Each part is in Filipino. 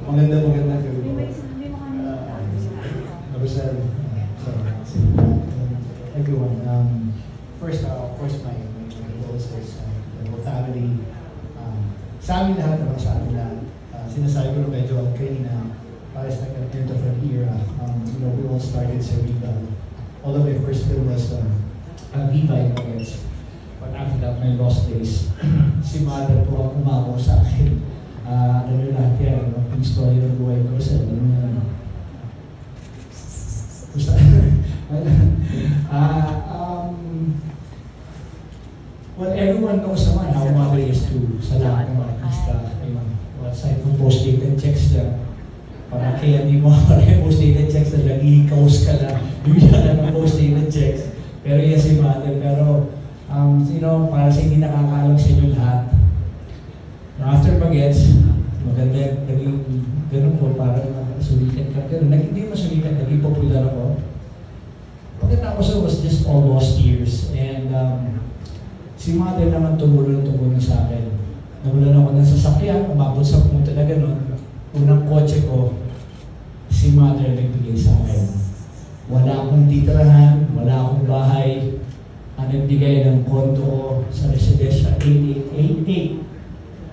Maganda gabi. Everyone, first, of course, my condolences, the whole family. Sa amin lahat, sa amin lahat, sinasabi ko na medyo kanina, para sa end of an era, we all started sa Viva. Although my first film was Viva in August. But after that, my lost days, si Mother po ang umako sa akin. Ano nyo lahat yan, yung story ng buhay ko sa well, everyone knows naman how Mother is to sa lahat ng artista. Aside from post-dated checks niya, para kaya hindi mo yung post-dated checks na nag-i-coast ka na, bigyan ka ng post-dated checks. Pero yan si Mother. Pero, para sa hindi nakakaalam sa inyo lahat, after Bagets, maganda, naging ganun po, parang sulikat ka. Pero hindi masulikat, naging popular ako. Pagkatapos was just all lost years. And si Mother naman tumulong sa akin. Nagulan ako ng sasakyan, umabot sa punta na ganun. Unang kotse ko, si Mother nagbigay sa akin. Wala akong titirahan, wala akong bahay. Ang nagbigay ng kondo ko sa residensya 8888.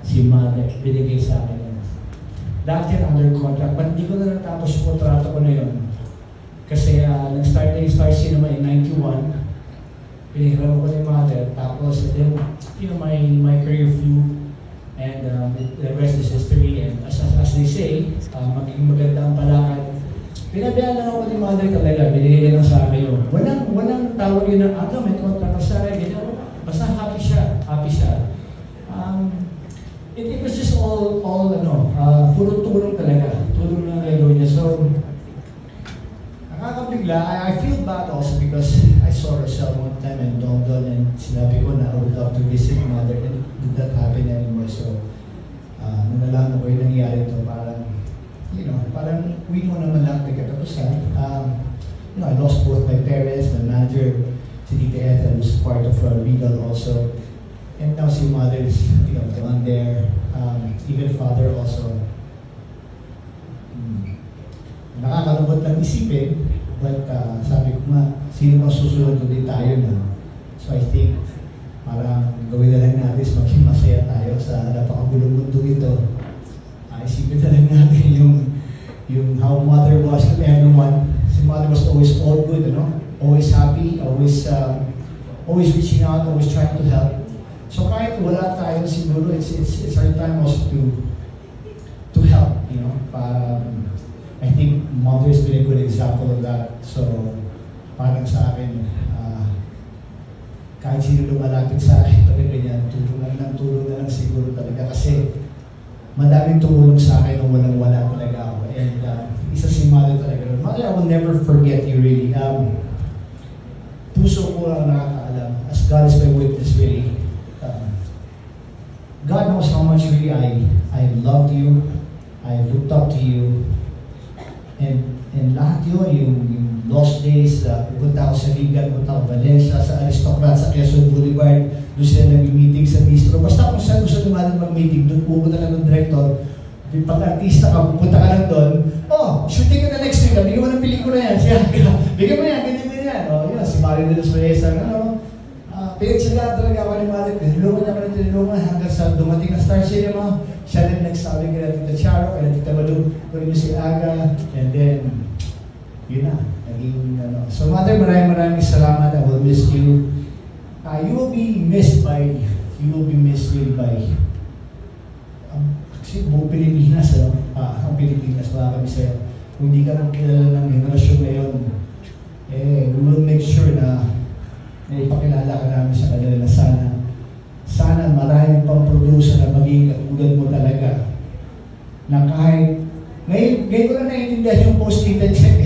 Si Mother, binigay sa akin. Lahat yan under contract, but hindi ko na natapos yung kontrata ko na yun. Kasi nag-start na yung Star Cinema in 91. Pinahiram ko ni Mother. Tapos, then, my career flew. And the rest is history. And as they say, magiging maganda ang palakad. Pinabayaan lang ako ni Mother talaga. Binigay lang sa akin yun. Walang tawag yun ng may contract sa akin. Basta happy siya. It was just all puro tulong talaga. Tulong lang kay Lord niya. So, nakakabigla. I feel bad also because I saw Rochelle one time in London and sinabi ko na I would love to visit Mother and did not happen anymore. So, nung nalaman ko yung nangyari ito, parang we know naman lang nagkatapusan. I lost both my parents, my manager, si Tita Ethel, who's part of Regal also. And now si Mother is, the one there. Even Father also. Nakakalungkot lang isipin, but sabi ko nga, sino bang susunod ko din tayo na. So I think, parang gawin na lang natin is maging masaya tayo sa napakagulong mundo ito. Isipin na lang natin yung how Mother was to everyone. Si Mother was always all good, always happy, always reaching out, always trying to help. So kahit wala tayo siguro, it's our time also to help, I think Mother has been a good example of that. So parang sa akin, kahit sino lumalapit sa akin, talaga yan, tulong na lang siguro talaga. Kasi madaming tumulong sa akin nung walang-wala talaga ako. And isa si Mother talaga. Mother, I will never forget you really. Puso ko lang nakakaalam. As God is my witness really. God knows how much really I loved you. I looked up to you. And lahat yun, yung lost days, pupunta ako sa Ligan, pupunta ako Valencia, sa Aristocrat, sa Quezon Boulevard, doon sila nag-meeting sa bistro. Basta kung saan gusto naman mag-meeting, doon pupunta ka ng director. Pag-artista ka, pupunta ka lang doon. Shooting ka na next week, bigyan mo ng pelikula yan. Bigyan mo yan, ganyan. Yun, si Mario de los Reyes, pinagsagaan talaga ako ni Mother. Tinulungan hanggang sa dumating na Star Cinema. Siya rin nagsabi kaya Tita Charo, kaya Tita Malu, kaya si Aga. And then, yun na. So Mother, maraming salamat. I will miss you. You will be missed really by kasi buong Pilipinas, ang Pilipinas, baka kami sa'yo. Kung hindi ka magkilala ng generasyon ngayon, we will make sure na ipakilala ka namin sa kanila na sana maraming pang producer na maging katulad mo talaga. Na kahit, ngayon ko na naiintindihan yung post-dated check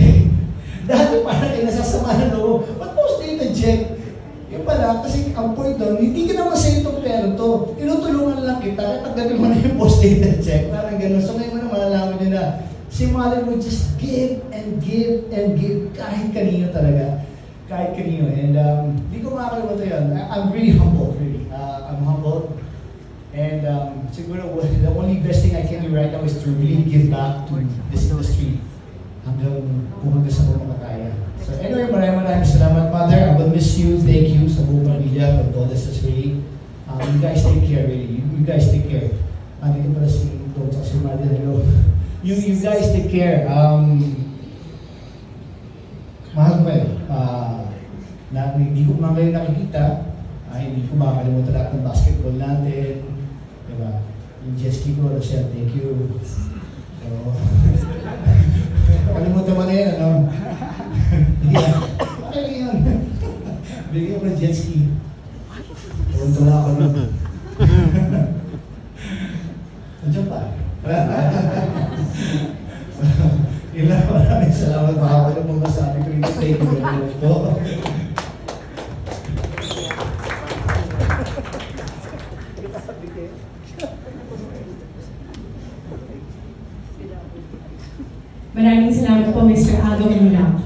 Dati parang nasasama na loob, ba't post-dated check? Yung pala, kasi ang point doon, hindi ka naman sa itong pera to. Tinutulungan lang kita, tatagatin mo na yung post-dated check. Parang gano'n. So ngayon mo na malalaman nyo na si Mother would just give and give and give kahit kanino talaga. Kahit kanino. And hindi ko makakalimutan yun. I'm really humbled, really. I'm humbled. And siguro, the only best thing I can do right now is to really give back to this industry hanggang sa mga makakaya. So anyway, maraming salamat, Mother. I will miss you. Thank you sa buong pamilya of Goddess Ray. You guys take care, really. You guys take care. Dito pala si Dog sa si Mother. Hello. You guys take care. Mahal ko kayo. Hindi ko mga kayo nakikita. Hindi ko makakalimutan lahat ng basketball natin. Diba? Yung jet ski ko, Rochelle, thank you. So, kalimutan mo na yan, ano? Okay lang yan. Bigyan ko ng jet ski. Tuntua ako nun. Nandiyan pa. Maraming salamat. Makakala mo masabi ko rin. Thank you very much po. Maraming salamat po, Mr. Aldo Luna.